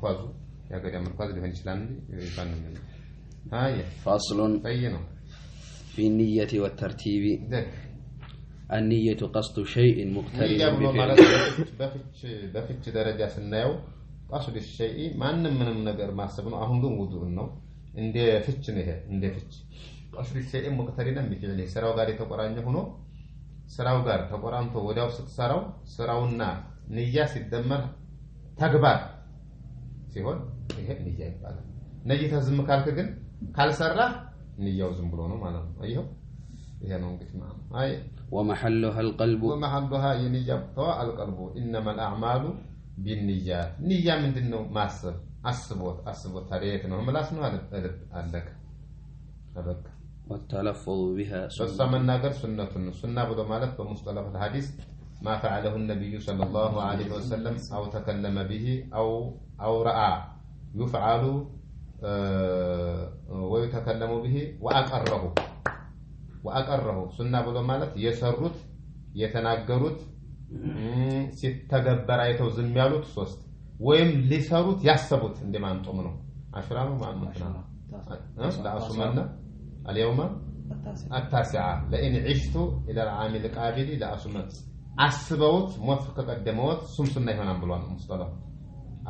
مركزو يا قد مركز لهن شلان يفنن هاي فاصل بينه في النية والترتيب النية قصد شيء مقترن بفعل بفتش درجة سنايو قصد الشيء ما من ነገር ማሰብ ነው አሁን ግን ውዱእ ነው እንደ ፍች ነው ይሄ እንደ ፍች قصد الشيء مقترن بفعل ስራው ጋር የተቆራኘ ሆኖ ስራው ጋር ተቆራኝቶ ወዲያው ስትሰራው ስራውና ንያ ሲደመር ተግባር ሲሆን ይሄ ንያ ይባላል ነይተ ዝም ካልክ ግን ካልሰራ ንያው ዝም ብሎ ነው ማለት ነው አይዮ ይሄ ነው እንግዲህ ማለት አይ ومحلها القلب ومحلها ينيا طوا القلب انما الاعمال بالنيات نية ምንድነው ማሰብ አስቦት ታዲያ ነው ምላስ ነው አለክ አበቃ والتلفظ بها سنة ناقر سنة بدو مالك بمصطلح الحديث ما فعله النبي صلى الله عليه وسلم أو تكلم به أو رأى يفعل ويتكلم به وأقره سنة بدو مالك يسرط يتناقرط ستغبر ايتو زم ያሉት ሶስት ወይም ሊሰሩት ያሰቡት እንደማን ጾምነው አሽራኑ ማንተና ለአሱማና اليوم التاسعة لئن عشت الى العام القابل لأصمت አስበውት ሞት ከቀደመውት ሱምሱና ይሆናል ብሏል ሙስጠላ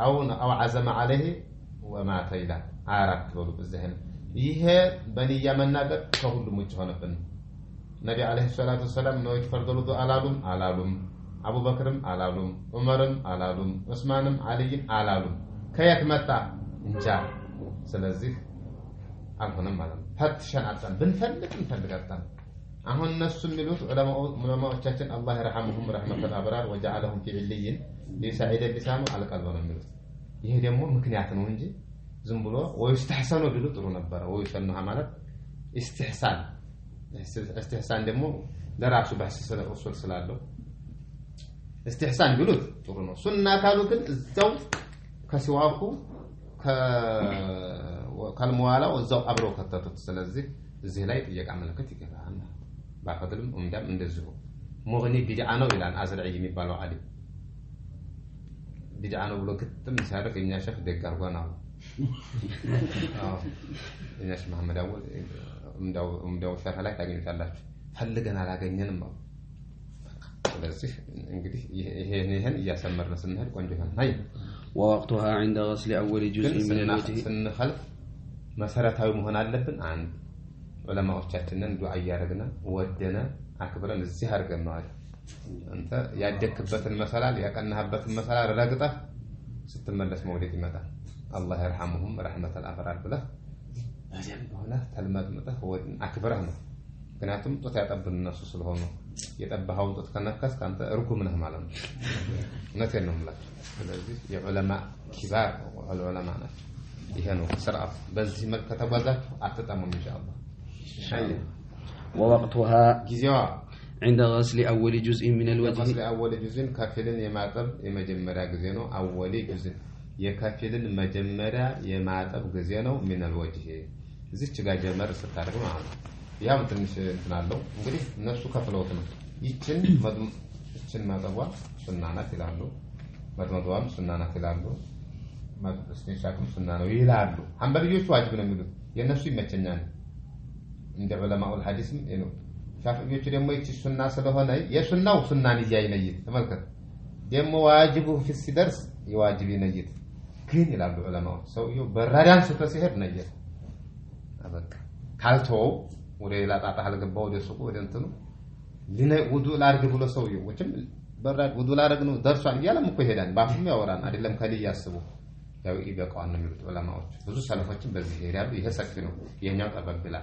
او عزم عليه وما تيلا አራት ብሎ በዚህ ይሄ በንያ መናገር ከሁሉም ውጭ ሆነብን ነብዩ አለይሂ ሰላቱ ሰላም ነው ይፈርደሉ አላሉም አቡ በክርም አላሉም ዑመርም አላሉም ዑስማንም አልይም አላሉም ከየት መጣ እንጃ ስለዚህ አልሆነም ማለት ነው ፈትሸን አጣን ብንፈልግ አጣን አሁን እነሱ የሚሉት ዑለማዎቻችን አላህ ይرحمهم رحمة الابرار وجعلهم في عليين لسعيد اللسان القلب ነው የሚሉት ይሄ ደግሞ ምክንያት ነው እንጂ ዝም ብሎ ወይስተህሰኑ ቢሉ ጥሩ ነበር ወይሰነሃ ማለት استحسان ደግሞ ለራሱ በህስ ስለኡሱል ስላለው استحسان ቢሉት ጥሩ ነው ሱና ካሉ ግን እዛው ከሲዋኩ ካልሙዋላው እዛው አብረው ከተቱት ስለዚህ እዚህ ላይ ጥያቄ አመለከት ይገባል ባፈድልም እንደም እንደዚሁ ሙግኒ ቢድዓ ነው ይላል አዝልዒ የሚባለው አሊ ቢድዓ ነው ብሎ ክትም ሲያደርግ እኛ ሸፍ ደግ አርጓናው እኛሽ መሐመድ አወል እንደው ሸርህ ላይ ታገኙታላችሁ ፈልገን አላገኘንም ነው ስለዚህ እንግዲህ ይሄን እያሰመርን ስንሄድ ቆንጆ ይሆናል አይ ووقتها عند غسل اول جزء من الوجه ስንخልፍ መሰረታዊ መሆን አለብን አንድ ዑለማዎቻችንን ዱዓ ያደርግና ወደና አክብረን እዚህ አርገን ነው አይደል አንተ ያደክበትን መሰላል ያቀናህበትን መሰላል ረግጠህ ስትመለስ መውደድ ይመጣል አላህ ይرحمهم رحمة الابرار ብለህ አጀም ሆነ ተልመጥመጥህ ወድን አክብረህ ነው ምክንያቱም ጦት ያጠብን እነሱ ስለሆኑ የጠባሃውን ጦት ከነከስ ካንተ እርጉም ነህ ማለት ነው እነቴን ነው ማለት ስለዚህ የዑለማ ኪባር ዑለማ ናቸው ይሄ ነው ስርዓት በዚህ መልኩ ከተጓዛችሁ አትጠሙም ኢንሻአላህ ሻይ ووقتها ጊዜዋ عند غسل اول جزء من الوجه غسل اول جزء كافلن የማጠብ የመጀመሪያ ጊዜ ነው اول جزء የካፊልን መጀመሪያ የማጠብ ጊዜ ነው من الوجه እዚች ጋር ጀመር ስታደርግ ማለት ነው ያው ትንሽ እንትናለው እንግዲህ እነሱ ከፍለውት ነው ይችን ማጠቧ ሱና ናት ይላሉ መድመዷም ሱና ናት ይላሉ ማጥበስኔሻኩም ሱና ነው ይላሉ ሐንበልዮቹ ዋጅብ ነው የሚሉት የነሱ ይመቸኛል እንደ ዑለማኡል ሐዲስም ነው ሻፊዒዎቹ ደግሞ ይቺ ሱና ስለሆነ የሱናው ሱናን ይያይነይት ተመልከት ደግሞ ዋጅቡ ሲደርስ ይዋጅብ ይነይት ግን ይላሉ ዑለማዎች ሰውየው በራዳን ሲሄድ ነይት አበቃ ካልተው ወደ ላጣጣ አልገባው ወደ ሱቁ ወደ እንትኑ ውዱእ ላርግ ብሎ ሰውየው ወጭም በራድ ውዱእ ላርግ ነው ደርሷል ያለም እኮ ይሄዳል ባፍም ያወራን አይደለም ከልይ ያስቡ ያው ይበቃው ነው የሚሉት ዑለማዎች ብዙ ሰለፎችን በዚህ ይሄዳሉ ይሄ ሰፊ ነው የኛው ጠበብላ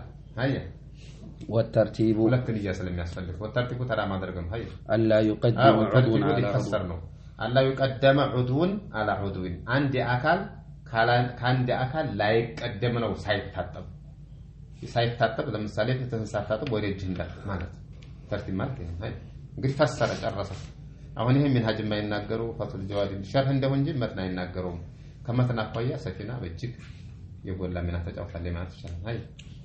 አየ والترتيب ሁለት ልያ ስለሚያስፈልግ ወተርቲቡ ተራ ማድረግ ነው አየ الا يقدم عضو على عضو ነው አላ يقدم عضو على عضو አንድ አካል ካንድ አካል ላይ ቀደም ነው ሳይታጠብ ለምሳሌ ተተንሳታጠብ ወደ እጅ እንዳት ማለት ተርቲብ ማለት ነው አይ እንግዲህ ፈሰረ ጨረሰ አሁን ይሄ منهج የማይናገሩ ፈቱል ጀዋድ ሸርህ እንደው እንጂ መትና አይናገሩም ከመትና አቋያ ሰፊና በእጅግ የጎላ ሚና ተጫውታለ ማለት ይችላል አይ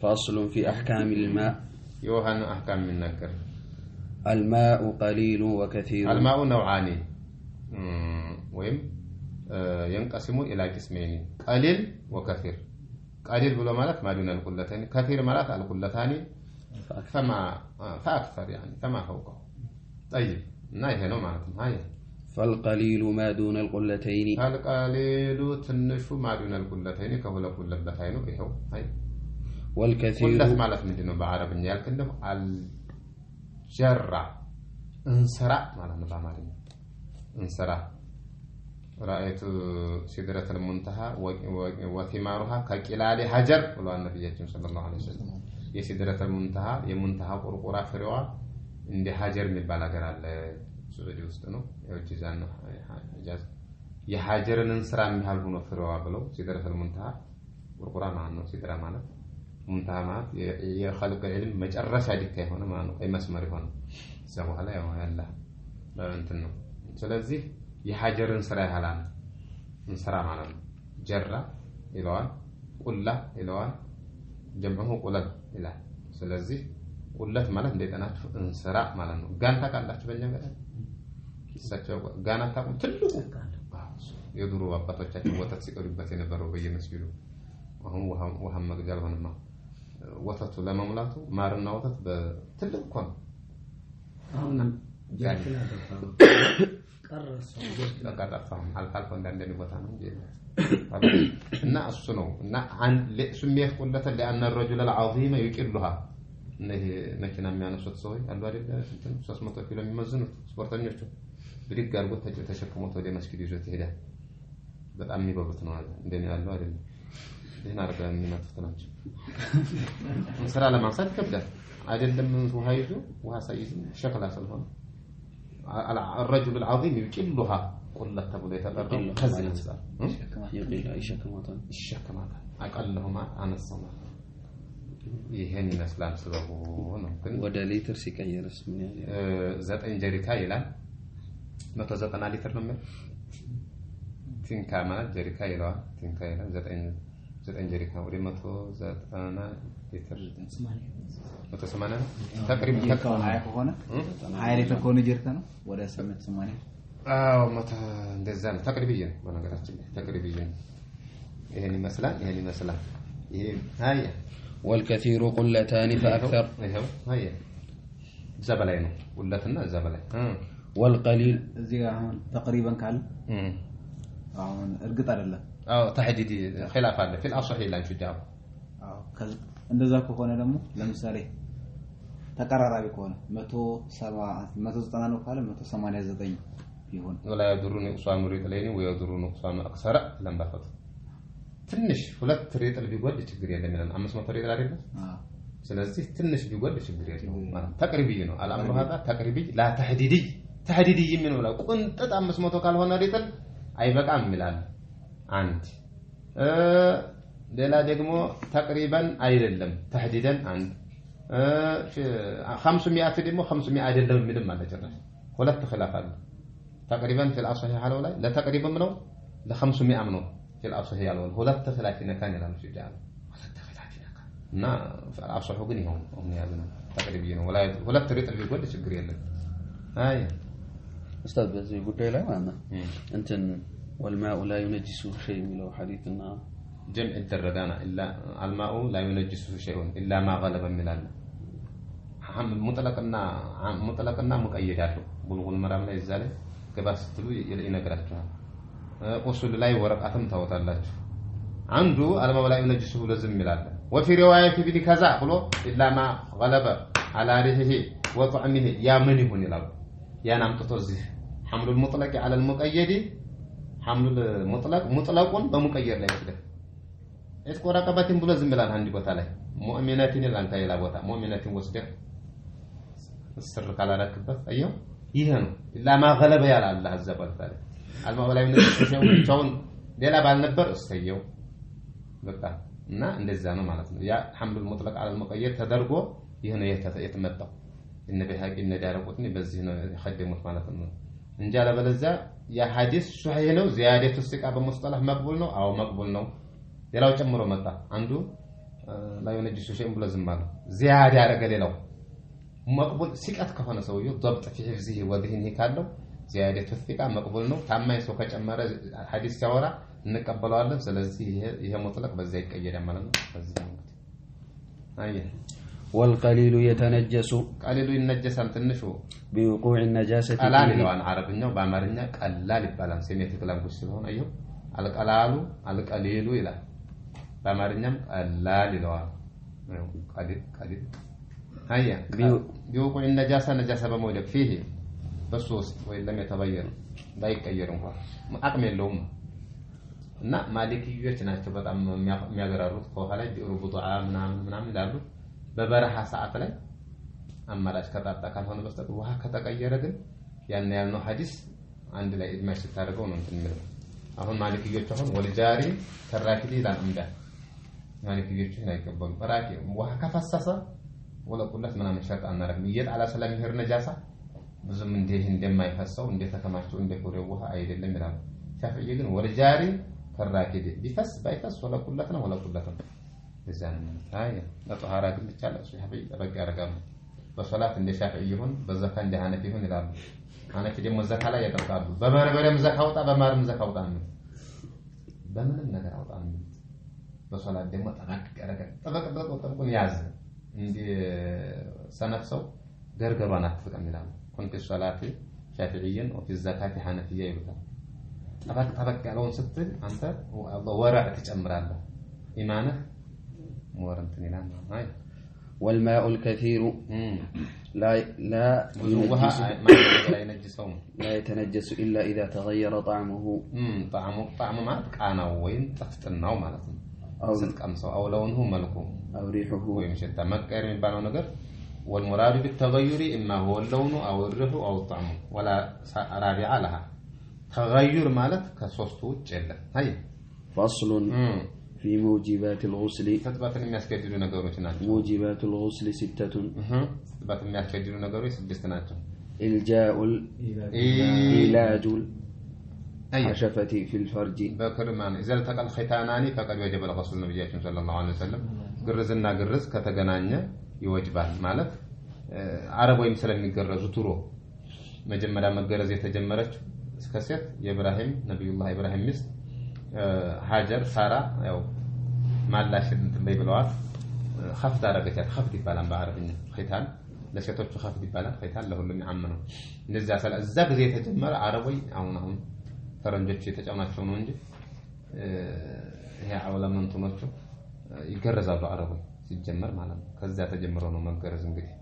فاصل في احكام الماء يوهن احكام النكر الماء قليل وكثير الماء نوعان ويم ينقسم الى قسمين قليل وكثير قليل بلو مالت ما دون القلتين كثير مالت القلتان فاكثر يعني فما فوقه طيب ناي هنا معناتها هاي فالقليل ما دون القلتين فالقليل تنشو ما دون القلتين كهو قلتين يهو هاي والكثير قلت مالت مدينه بعربኛ ያልከንደም الجرع انسرع ማለት ነው በአማርኛ انسرع رأيت سدرة المنتهى وثمارها كقلال حجر قال النبي صلى الله عليه وسلم የሲድረተ ሙንተሃ የሙንተሃ ቁርቁራ ፍሬዋ እንደ ሀጀር የሚባል ሀገር አለ ሱዑዲ ውስጥ ነው የወጅዛን ነው ሀጃዝ የሀጀርን ስራ የሚያህል ሆኖ ፍሬዋ ብለው ሲድረተ ሙንተሃ ቁርቁራ ማለት ነው ሲድራ ማለት ሙንተሃ ማለት የኸልቅ ዒልም መጨረሻ ዲካ የሆነ ማለት ነው መስመር የሆነ እዛ በኋላ ያው ያለ እንትን ነው ስለዚህ የሀጀርን ስራ ያህላል እንስራ ማለት ነው ጀራ ይለዋል ቁላ ይለዋል ጀምዑ ቁለት ይላል ስለዚህ ቁለት ማለት እንደጠናችሁ እንስራ ማለት ነው ጋን ታቃላችሁ በእኛ ጋር እሳቸው ጋን ታቁም ትልቁ የዱሮ አባቶቻችን ወተት ሲቀዱበት የነበረው በየመስጊዱ አሁን ውሃ መግጃል ሆነማ ወተቱ ለመሙላቱ ማርና ወተት በትልቅ ኮን አሁን ያችላ ቀረሰው ተቃጣፋም አልፋልፎ እንደነ ቦታ ነው እና እሱ ነው እና ስሜት ቁለተ ለአን الرجل العظيم يقلها እነዚህ መኪና የሚያነሱት ሰው አሉ አይደል 300 ኪሎ የሚመዝኑት ስፖርተኞቹ ብድግ አድርጎ ተሸክሞት ወደ መስጊድ ይዞት ይሄዳል በጣም የሚበቡት ነው አይደል እንደኔ ያለው አይደል ይሄን አርጋ የሚመጡት ናቸው ስራ ለማንሳት ይከብዳል አይደለም ውሃ ይዞ ውሃ ሳይዝ ሸክላ ስለሆነ الرجل العظيم يقلها قلت تبو يتقرب كذا نصار يقل يشكمات اقلهما انصما ይሄን ይመስላል ሰበቡ ነው ግን ወደ ሊትር ሲቀየርስ ምን ያህል 9 ጀሪካ ይላል 190 ሊትር ነው ቲንካ ማለት ጀሪካ ይላል ቲንካ ይላል 9 ጀሪካ ወደ 190 ሊትር 180 تقريبا ከሆነ አይሆነ ኃይል ተኮነ ጀሪካ ነው ወደ 880 መታ እንደዛ ነው ተቅሪብዬ ነው በነገራችን ላይ ተቅሪብዬ ይሄን ይመስላል ይሄ ሃያ والكثير قلتان فاكثر ይሄው ሃያ ዘበላይ ነው ቁለትና ዘበላይ والقليل እዚህ አሁን تقريبا ካል አሁን እርግጥ አይደለም تحديد خلاف አለ في الاصحيح لا شجاع እንደዛ ከሆነ ደግሞ ለምሳሌ ተቀራራቢ ከሆነ 190 ነው ካለ 189 ይሆን ولا يدرون اقصى مريد لين ويدرون اقصى اكثر لما فات ትንሽ ሁለት ሬጥል ቢጎል ችግር የለም ይላል 500 ሬጥል አይደል ስለዚህ ትንሽ ቢጎል ችግር የለም ማለት ተቅሪብይ ነው አልአምሩ هذا ተቅሪብይ لا تحديدي ምን ነው ቁንጥጥ 500 ካልሆነ ሬጥል አይበቃም ይላል አንድ ሌላ ደግሞ ተቅሪባን አይደለም ተህዲደን አንድ 500 ደግሞ 500 አይደለም ምንም ማለት ነው ሁለት خلاف አለ تقريبا في الاصحيح على ولا لا تقريبا منه ل 500 منه في الاصحيح على ولا ሁለት خلاف كان ይላል ሲጃል ሁለት خلاف كان እና الاصحيح ግን ይሁን ያዘና تقريبا ነው ወላ ሁለት ሪጥል ቢጎል ችግር የለም አይ استاذ በዚህ ጉዳይ ላይ ማለት ነው እንትን والماء لا ينجسه شيء من حديثنا جمع الدردانه الا الماء لا ينجسه شيء الا ما غلب من الله مطلقنا مقيد ያለው ቡልጉል መራም ላይ ይዛለ ገባስትሉ ይነግራችኋል ኡሱል ላይ ወረቃትም ታወጣላችሁ አንዱ አልማው ላይ ነጅሱ ለዝም ይላል وفي روايه ابن كذا ብሎ الا ما غلب على ريحه وطعمه يا من يكون ይላል ያን አምጥቶ እዚህ حمل المطلق على المقيد حمل المطلق مطلقون በሙቀየር ላይ ይደረግ እስቆራቀባትን ብሎ ዝም ይላል አንድ ቦታ ላይ ሙእሚናቲን ላንተ ይላ ቦታ ሙእሚናቲን ወስደህ ስር ካላረክበት አየው ይሄ ነው ለማ ገለበ ያለ አላህ አዘበል ታለ አልማውላይ ነው ሸውን ሌላ ባልነበር እሰየው በቃ እና እንደዛ ነው ማለት ነው ያ ሐምዱል ሙጥለቅ على المقيد ተደርጎ ይሄ ነው የተመጣው እነ በሐቂ እነ ዳረቁትኒ በዚህ ነው ይخدሙት ማለት ነው እንጂ አለበለዚያ ያ ሐዲስ ሱሐይ ነው زياده الثقه በሙስጠላህ መቅቡል ነው አው መቅቡል ነው ሌላው ጨምሮ መጣ አንዱ ላይ ወነጅሱ ሸይን ብሎ ዝም ማለት زياده ያረገ ሌላው መቅቡል ሲቀት ከሆነ ሰውየው ضبط في حفظه وذهنه ካለው زيادة الثقة مقبول ነው ታማኝ ሰው ከጨመረ ሐዲስ ሲያወራ እንቀበለዋለን ስለዚህ ይሄ ሙጥለቅ በዛ ይቀየራል ማለት ነው በዚህ ነው አየህ والقليل يتنجس قليل ينجس ትንሹ بوقوع النجاسة ቀላል ይለዋል አረብኛው በአማርኛ ቀላል ይባላል ሴሜቲክ ላንጉጅ ስለሆነ አየው አልቀላሉ አልቀሊሉ ይላል በአማርኛም ቀላል ይለዋል ቀሊል هيا بوقوع النجاسة نجاسة بمولك فيه بسوس وإن لم يتغير لا يتغير አቅም የለውም እና ማሊክዮች ናቸው በጣም የሚያገራሩት ከኋላ ቢሩቡጣ ምናምን ይላሉ በበረሃ ሰዓት ላይ አማራጭ ከጣጣ ካልሆነ በስተቀር ውሃ ከተቀየረ ግን ያን ያልነው ሐዲስ አንድ ላይ እድማሽ ታደርገው ነው እንትን የሚለው አሁን ማሊክዮች አሁን ወልጃሪ ተራኪዲ ይላል እንዳ ማሊክዮች አይቀበሉ በራኪ ውሃ ከፈሰሰ ወለቁለት ምናምን ሸርጥ አናረግም ይጣላ ስለሚሄድ ነጃሳ ብዙም እንደማይፈሰው እንደተከማቸው እንደቆረው ውሃ አይደለም ይላል ሻፊዒ ግን ወልጃሪ ተራኪዲ ቢፈስ ባይፈስ ወለቁለት ነው ወለቁለት ነው እዛን አይ ለጧሃራ ግን ብቻለ ሻፊዒ ተበቃ ያረጋሉ በሶላት እንደ ሻፊዒ ይሁን በዘካ እንደ ሐነፊ ይሁን ይላሉ ሐነፊ ደግሞ ዘካ ላይ ያጠቃሉ በበረበረም ዘካ አውጣ በማርም ዘካ አውጣ ነው በምንም ነገር አውጣ ነው በሶላት ደግሞ ተናቅ ያረጋ ጠበቅ ያዝ እንደ ሰነፍ ሰው ገርገሯን አትጥቀም ይላሉ ኮንተ ሶላት ሻፊዒን ወፊ ዘካቲ ሐነፊያ ይሉታል ጠበቅ ያለውን ስትል አንተ አላህ ወራዕ ትጨምራለህ ኢማንህ مورنتني لا هاي والماء الكثير لا يتنجس إلا إذا تغير طعمه طعمه ما كأنا وين تفتناه مالتهم أو ستكمسه أو لونه ملكه أو ريحه ويمشي تمكر من بانو نجر والمراد بالتغير إما هو اللون أو الريح أو الطعم ولا رابعة لها تغير مالت كصوصه جلة هاي فصل في موجبات الغسل تثبت የሚያስገድዱ ነገሮች ናቸው موجبات الغسل 6 تثبت የሚያስገድዱ ነገሮች 6 ናቸው الجاء العلاج الحشفة في الفرج በክርማን إذا التقى الختانان فقد وجب الغسل ነብያችን ሰለላሁ ዐለይሂ ወሰለም ግርዝና ግርዝ ከተገናኘ ይወጅባል ማለት አረብ ወይም ስለሚገረዙ ቱሮ መጀመሪያ መገረዝ የተጀመረች እስከ ሴት የኢብራሂም ነብዩላህ ኢብራሂም ሚስት ሃጀር ሳራ ያው ማላሽ እንትን በይብለዋት خفض አረጋቻት خفض ይባላል በአረብኛ ختان ለሴቶቹ خفض ይባላል ختان ለሁሉም ያመነው እንደዛ ሰላ እዛ ጊዜ የተጀመረ አረቦይ አሁን ፈረንጆች የተጫናቸው ነው እንጂ ይሄ አውላም እንትኖቹ ይገረዛሉ አረቦይ ሲጀመር ማለት ነው ከዛ ተጀምሮ ነው መገረዝ እንግዲህ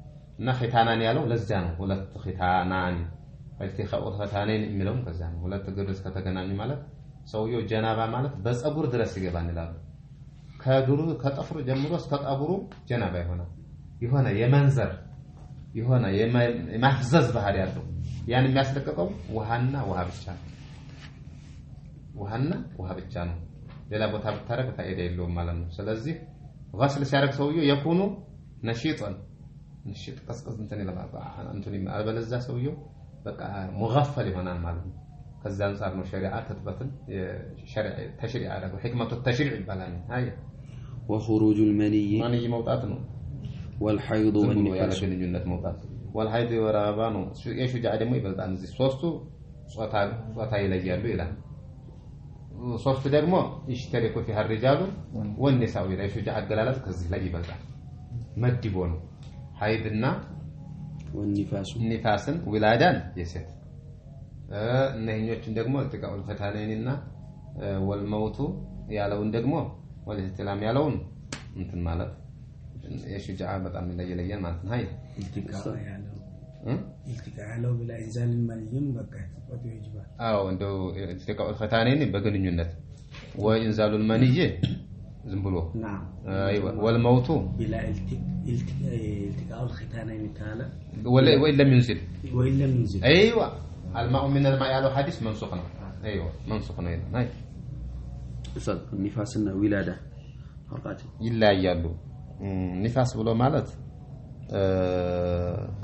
እና ختانان ያለው ለዛ ነው ሁለት ختانان ختانين የሚለው ከዛ ነው ሁለት ግርዝ ከተገናኙ ማለት ሰውየው ጀናባ ማለት በፀጉር ድረስ ይገባል ይላሉ ከግሩ ከጠፍሩ ጀምሮ እስከ ጠጉሩ ጀናባ ይሆነ የመንዘር ይሆነ የማፍዘዝ ባህሪ ያለው ያን የሚያስለቀቀው ውሃና ውሃ ብቻ ነው ሌላ ቦታ ብታረግ ታይደ የለውም ማለት ነው ስለዚህ غسل ሲያረግ ሰውየው የኩኑ ነሽጥ ቀስቀስ እንትን ይላል እንትን አልበለዛ ሰውየው በቃ ሙغفل ይሆናል ማለት ነው ከዛ አንፃር ነው ሸሪዓ ተጥበትን ሸሪዓ ተሽሪዕ አደረገው ህክመቱ ተሽሪዕ ይባላል ሃይ وخروج المني መውጣት ነው والحيض والنفاس ግንኙነት መውጣት والحيض ወራባ ነው የሹጃዕ ደግሞ ይበልጣል እዚህ ሶስቱ ጾታ ይለያሉ ይላል ሶስቱ ደግሞ ይሽተሪኩ في الرجال والنساء ይላል የሹጃዕ አገላለጽ ከዚህ ላይ ይበልጣል መድቦ ነው حيضና والنفاسን ወላዳን የሴት እነኞችን ደግሞ ጥቃውል ፈታኔንና ወልመውቱ ያለውን ደግሞ ወለተላም ያለውን እንትን ማለት የሹጃዓ በጣም ይለያል ማለት ነው ሃይ التقاء ያለው ብላ ኢንዛል ማልይም በቃ ወጥ ይጅባል አዎ እንደው ጥቃውል ፈታኔን በግንኙነት ወኢንዛሉ المني ዝም ብሎ አይዋ ወልመውቱ بلا التقاء الختانين كان ولا ينزل ايوه الماء من الماء ያለው ሐዲስ መንሱኽ ነው ايوه መንሱኽ ነው هاي استاذ النفاسና ولادة ፈርቃቸው ይለያያሉ ንፋስ ብሎ ማለት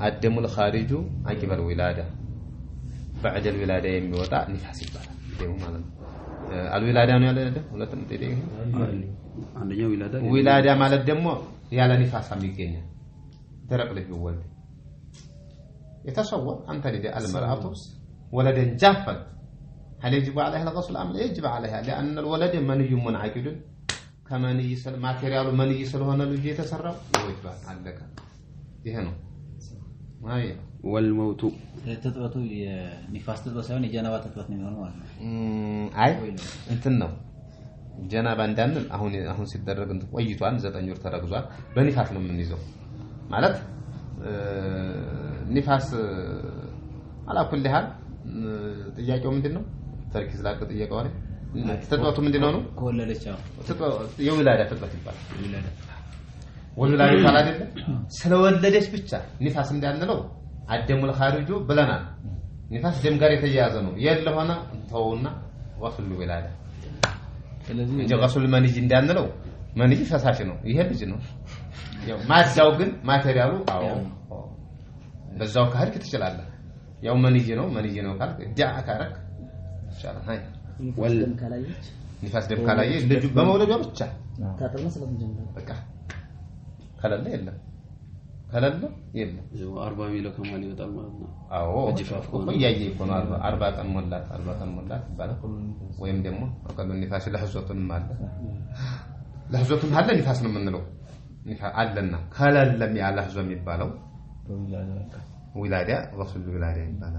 አደሙ الخارج عقب الولاده بعد الولاده የሚወጣ ንፋስ ይባላል ደሙ ማለት ነው الولاده ነው ያለ አይደል ሁለቱም ጥዴ አንደኛው ዊላዳ ማለት ደግሞ ያለ ንፋስ የሚገኝ ደረቅ ልጅ ወልድ የተሰወር አንተ ልጅ አልመራቱ ولدا جافا هل يجب عليها الغسل أم لا يجب عليها لأن الولد مني منعقد كما نيسل ماتيريال مني يسل هنا لجي يتسرب يوجب عليك يهنو هاي والموت تطبطو نفاس تطبط سيون የጀናባ ተጥበት ነው የሚሆነው ማለት ነው አይ እንትን ነው ጀናባ እንዳንል አሁን ሲደረግ እንት ቆይቷን 9 ወር ተረግዟል በኒፋስ ነው የምንይዘው ማለት ኒፋስ على كل حال ጥያቄው ምንድነው ተርኪዝ ላቀ ጥያቄው አይደል ተጥበቱ ምንድነው ነው ኮለለቻው የውላዳ ተጥበት ይባላል ወላዳ ይባላል አይደል ስለወለደች ብቻ ኒፋስ እንዳንለው አደሙል ኻሪጁ ብለናል ኒፋስ ደም ጋር የተያያዘ ነው የለሆነ ተውና ወፍሉ ወላዳ ስለዚህ የገሱል መንጂ እንዳንለው መንጂ ፈሳሽ ነው ይሄ ልጅ ነው ያው ማዛው ግን ማቴሪያሉ አዎ በዛው ካርክ ትችላለህ ያው መንጂ ነው ካልክ ዲዓ ካረክ ይችላል ሃይ ወልም ካላየች ንፋስ ደም ካላየ ልጅ በመውለዷ ብቻ ታጠርመ ስለምንጀምር በቃ ከለለ የለም 40 ሚሊዮን ከማሊ ይወጣል ማለት ነው አዎ በጅፋፍ ኮን ያየ ኮን 40 ቀን ሞላት ይባላል ወይም ደግሞ አቀሉ ንፋስ ለህዞቱን ማለት ለህዞቱን አለ ንፋስ ነው የምንለው ንፋስ አለና ከለለም ያለ ህዞ የሚባለው ولاده غسل الولاده يبقى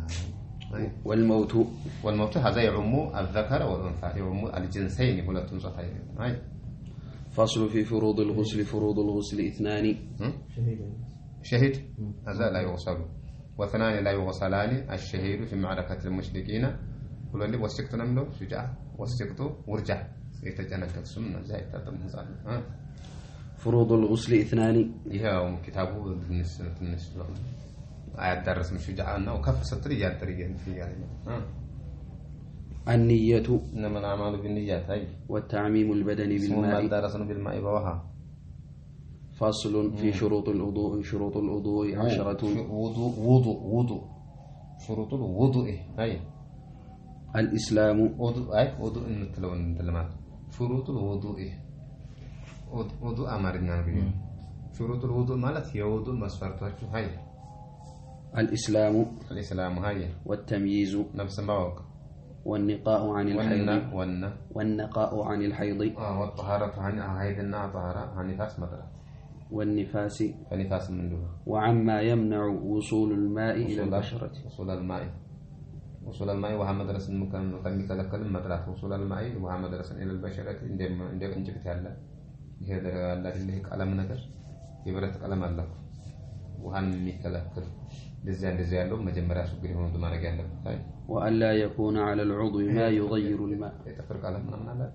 والموت هذا يعم الذكر والانثى يعم الجنسين ولتن صحيح هاي فصل في فروض الغسل 2 شهيد هذا لا يغسل واثنان لا يغسلان الشهيد في معركه المشركين كل اللي وسكتنا منه شجاع وسكتوا ورجع يتجنك السنه زي تتمثل فروض الغسل 2 يا كتابه بالنسبه أدرس من شجاعنا وكف ستر يادريين في يعني النية إنما الأعمال بالنيات هاي والتعميم البدني بالماء درسنا بالماء بوها فصل في شروط الوضوء 10 وضوء شروط الوضوء هاي الإسلام وضوء مثلون دلمات شروط الوضوء وضوء أمرنا به شروط الوضوء مالت يا وضوء مسفرتك هاي الإسلام هاي والتمييز نفس الموق والنقاء عن الحيض والنقاء عن الحيض والطهارة عن حيضنا طهارة عن نفاس مطر والنفاس فنفاس من دون وعما يمنع وصول الماء إلى البشرة وصول الماء وها مدرسة ممكن يتذكر المطرات وصول الماء وها مدرسة إلى البشرة عندما انجبت هلا هذا اللي هيك علم نجر يبرت علم الله وهن ميكلكل دزيان لو مجمرا سوغري هون دمارك يالله طيب والا يكون على العضو ما يغير الماء تفرق على من لا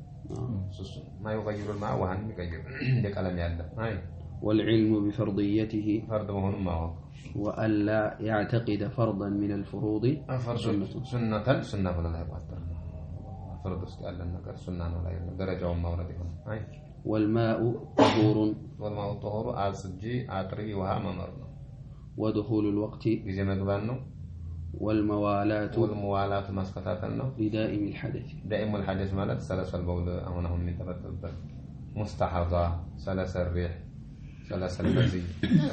ما يغير الماء وهن يغير ده كلام يالله هاي والعلم بفرضيته فرض وهن ما هو والا يعتقد فرضا من الفروض سنة ولا لا يقدر فرض استقال النكر سنة ولا درجة وموردهم هاي والماء طهور أسجي أطري وها ممرنا ودخول الوقت بجمع بانو والموالاة مسقطاتنا لدائم الحدث دائم الحدث مالت سلس البول أهونهم من تبتب مستحضة سلس الريح سلس المزي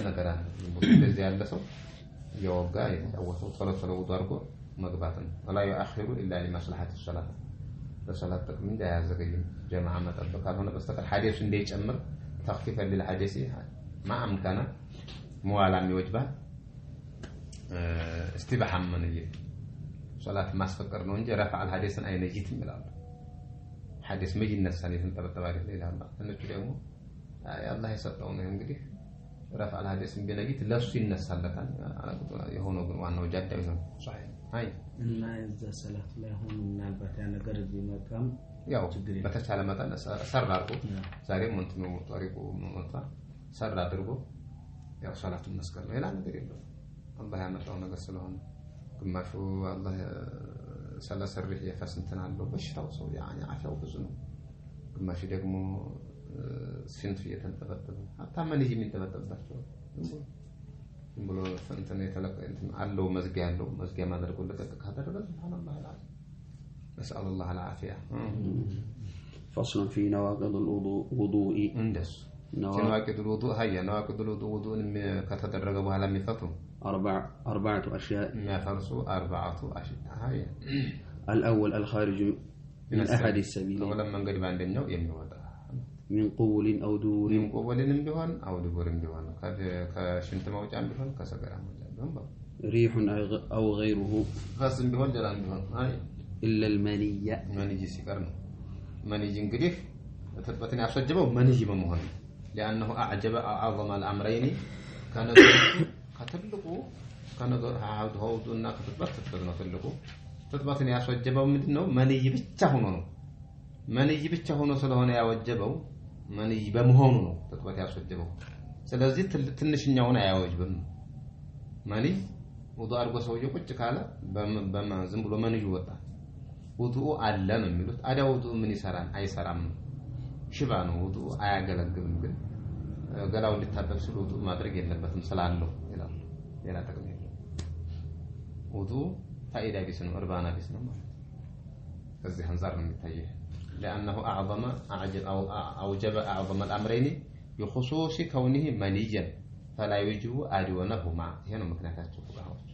أنا كراه بزي اللسو يوقع يتوسط سلس الوضاركو مقباتا ولا يؤخر إلا لمصلحة الصلاة الصلاة من ده زكيم جماعة متبقى هنا بستقر حديث ديش أمر تخفيفا للحديث ما أمكنه موالا ميوجبه استباحا منيه صلاة ما سفكر نونجي رفع الحديث أي نجيت ملال حديث مجي النساني تنتبتبار الليل هلا نجي يومه يا الله يسطعونه ينقدي رفع الحديث بنجيت لا سين نسال لك أنا قلت يهونه وأنه جد صحيح هاي ما يزا صلاة لا هم نالبات أنا قرب بمقام ያው በተቻለ መጠን ሰር አድርጎ ዛሬ ሞንትኖ ጧሪቆ ሞንታ ሰር አድርጎ ያው ሰላቱን መስከር ነው ሌላ ነገር የለም አላህ ያመጣው ነገር ስለሆነ ግማሹ አላህ ሰላሰርህ የፈስንተን አለው በሽታው ሰው ያኒ አሻው ብዙ ነው ግማሹ ደግሞ ስንት የተንጠበጠበ አታመን ይሄ የሚንጠበጠባቸው ብሎ እንትን የተለቀ እንትን አለው መዝጊያ ማድረግ ለቀቅ ካደረገ ሱብሃንአላህ አልዓዚም نسأل الله العافية فصل في نواقض الوضوء اندس نواقض الوضوء هيا نواقض الوضوء وضوء كتدرج بها لم يفطر أربعة أشياء የሚያፈርሱ 4 أشياء الأول الخارج من أحد السبيلين أولا መንገድ ባንደኛው የሚወጣ من قبول أو دور من قبولንም ቢሆን أو دبرም ቢሆን ከሽንት መውጫም ቢሆን ከሰገራ መውጫም ቢሆን ريح أو غيره ፈስም ቢሆን ጀላም ቢሆን إلا المنية መንይ ሲቀር ነው መንይ እንግዲህ ተጥበትን ያስወጀበው መንይ በመሆን لأنه أعجب أعظم الأمرين ከትልቁ ከነገር ሀውዱና ከተጥበት ነው ትልቁ ተጥበትን ያስወጀበው ምንድነው መንይ ብቻ ሆኖ ነው መንይ ብቻ ሆኖ ስለሆነ ያወጀበው መንይ በመሆኑ ነው ተጥበት ያስወጀበው ስለዚህ ትንሽኛውን አያወጅብም መንይ ውዱ አድርጎ ሰውየው ቁጭ ካለ ዝም ብሎ መንይ ወጣ ውዱ አለ ነው የሚሉት አዳ ውዱ ምን ይሰራል አይሰራም ሽባ ነው ውዱ አያገለግልም ግን ገላው ሊታጠብ ሲል ውዱ ማድረግ የለበትም ስላለው ይላል ሌላ ጥቅም የለም ውዱ ፋይዳ ቢስ ነው እርባና ቢስ ነው ማለት ከዚህ አንፃር ነው የሚታየው لأنه أوجب أعظم الأمرين بخصوص كونه منيا فلا يجب أدونهما هنا مكناتاቸው فقهاዎች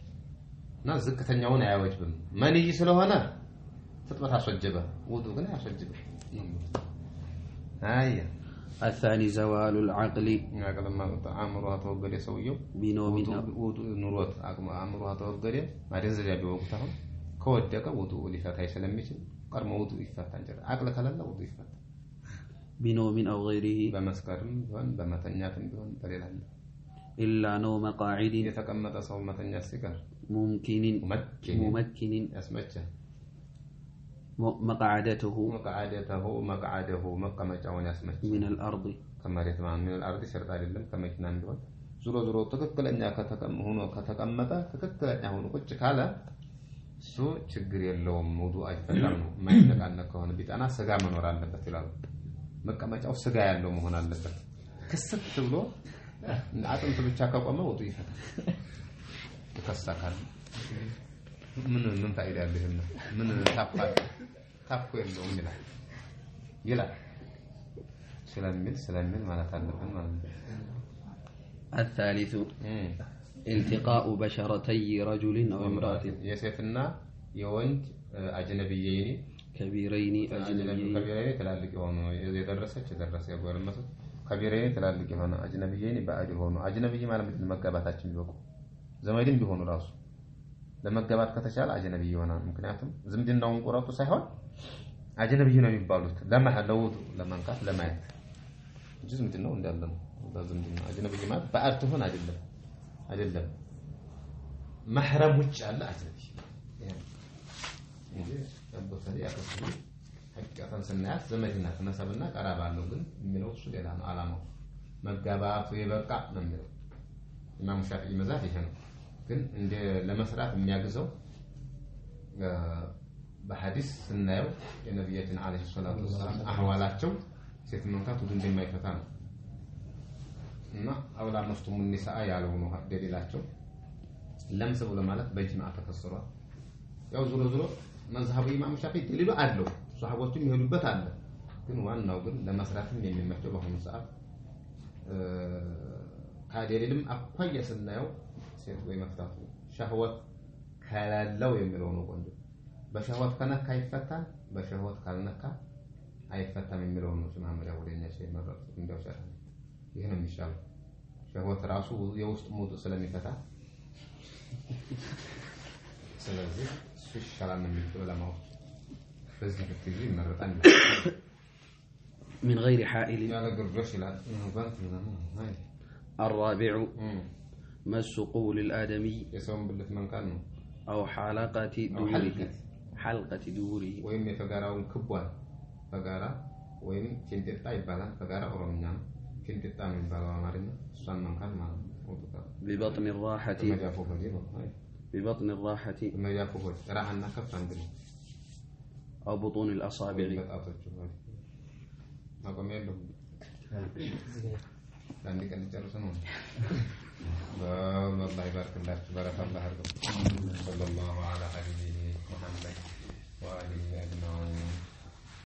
እና ዝቅተኛውን አያወጅብም መንይ ስለሆነ ተጥበት አስወጀበ ውዱ ግን አያስወጀበ الثاني زوال العقل عقل ما عمرها توغد سويو بنوم ውዱ ኑሮት አምሮها توغد ማደንዘያ ቢወቅታው ከወደቀ ውዱ ሊፈታ ስለሚችል ቀርሞ ውዱ ይፈታ እንጂ አቅለ ከሌለ ውዱ ይፈታ بنوم أو غيره በመስከርም ቢሆን በመተኛትም ቢሆን በሌላ إلا نوم قاعد የተቀመጠ ሰው መተኛት ሲቀር ممكن ያስመቸ مقعدته መቀመጫውን ያስመቸ من الأرض ከመሬት من الأرض شرط አይደለም ከመኪና ቢሆን ዙሮ ትክክለኛ ከተቀመጠ ትክክለኛ ሆኖ ቁጭ ካለ ሱ ችግር የለውም ውዱ አይፈታም ነው ማይነቃነቅ ከሆነ ቢጣና ስጋ መኖር አለበት ይላሉ መቀመጫው ስጋ ያለው መሆን አለበት ክስት ብሎ አጥንት ብቻ ከቆመ ውዱ ይፈታል ተከሳካል ምን ፋይዳ ያለህና ምን ታፋ የለውም ይላል ስለምን ማለት አለብን ማለት ነው الثالث التقاء بشرتي رجل أو امرأة يسفنا يوند أجنبيين كبيرين كبيرين تلالك هونو يدرس يقول مثلا كبيرين تلالك هونو أجنبيين بعد هونو أجنبي ما لم يتمكباتهم بيوكو زمايلين بيهونو راسو ለመገባት ከተቻለ አጅነብይ ይሆናል ምክንያቱም ዝምድናውን ቆራጡ ሳይሆን አጅነብይ ነው የሚባሉት ለማህለውት ለማንካት ለማየት እንጂ ዝምድናው እንዳለ ነው ዝምድና አጅነብይ ማለት በአርት ሆነ አይደለም محرم ውጭ አለ አጅነብይ እንጂ አቦታሊ ያከሱ ሐቂቃታን ስናያት ዘመድና ተነሰብና ቀራባ አለው ግን የሚለው እሱ ሌላ ነው አላማው መጋባቱ ይበቃ ነው የሚለው ኢማም ሻፊዒ መዛት ይሄ ነው ግን እንደ ለመስራት የሚያግዘው በሐዲስ ስናየው የነብያችን አለይሂ ሰላቱ ወሰለም አህዋላቸው ሴት መንካት ወደ እንደማይፈታ ነው እና አውላ መስቱም النساء ያለው ነው ደሊላቸው ለምስ ብሎ ማለት በጅማዓ ተፈስሯል ያው ዙሮ መዝሐቡ ኢማም ሻፊዒ ደሊሉ አለው ሱሐቦችም ይሄዱበት አለ ግን ዋናው ግን ለመስራትም የሚመቸው በሆነ ሰዓት ካደሊልም አኳያ ስናየው ሴት ወይ መፍታቱ ሸህወት ካላለው የሚለው ነው ቆንጆ በሸህወት ከነካ ይፈታል በሸህወት ካልነካ አይፈታም የሚለው ነው ማመሪያ ወደኛ ሸይ መረጥ እንደው ሸህ ይሄ ነው የሚሻለው ሸህወት ራሱ የውስጥ ሞት ስለሚፈታ ስለዚህ ሱሻላን የሚለው ለማወቅ በዚህ በትጂ መረጣን من غير حائل ያለ ግርዶሽ ይላል هاي الرابع مس قول الآدمي يسوم بالله من كان أو حلقة دوره وين يفجرون كبوان فجرا وين كنت تايبالا فجرا أورمنا كنت تامن بالا مارنا سان من كان ما ببطن الراحة ببطن الراحة ما يفوق راح النكف عندنا أو بطون الأصابع ما قام يلهم عندك أن تجلسون الله يبارك الله بارك الله فيكم صلى الله على حبيبه محمد وآله أجمعين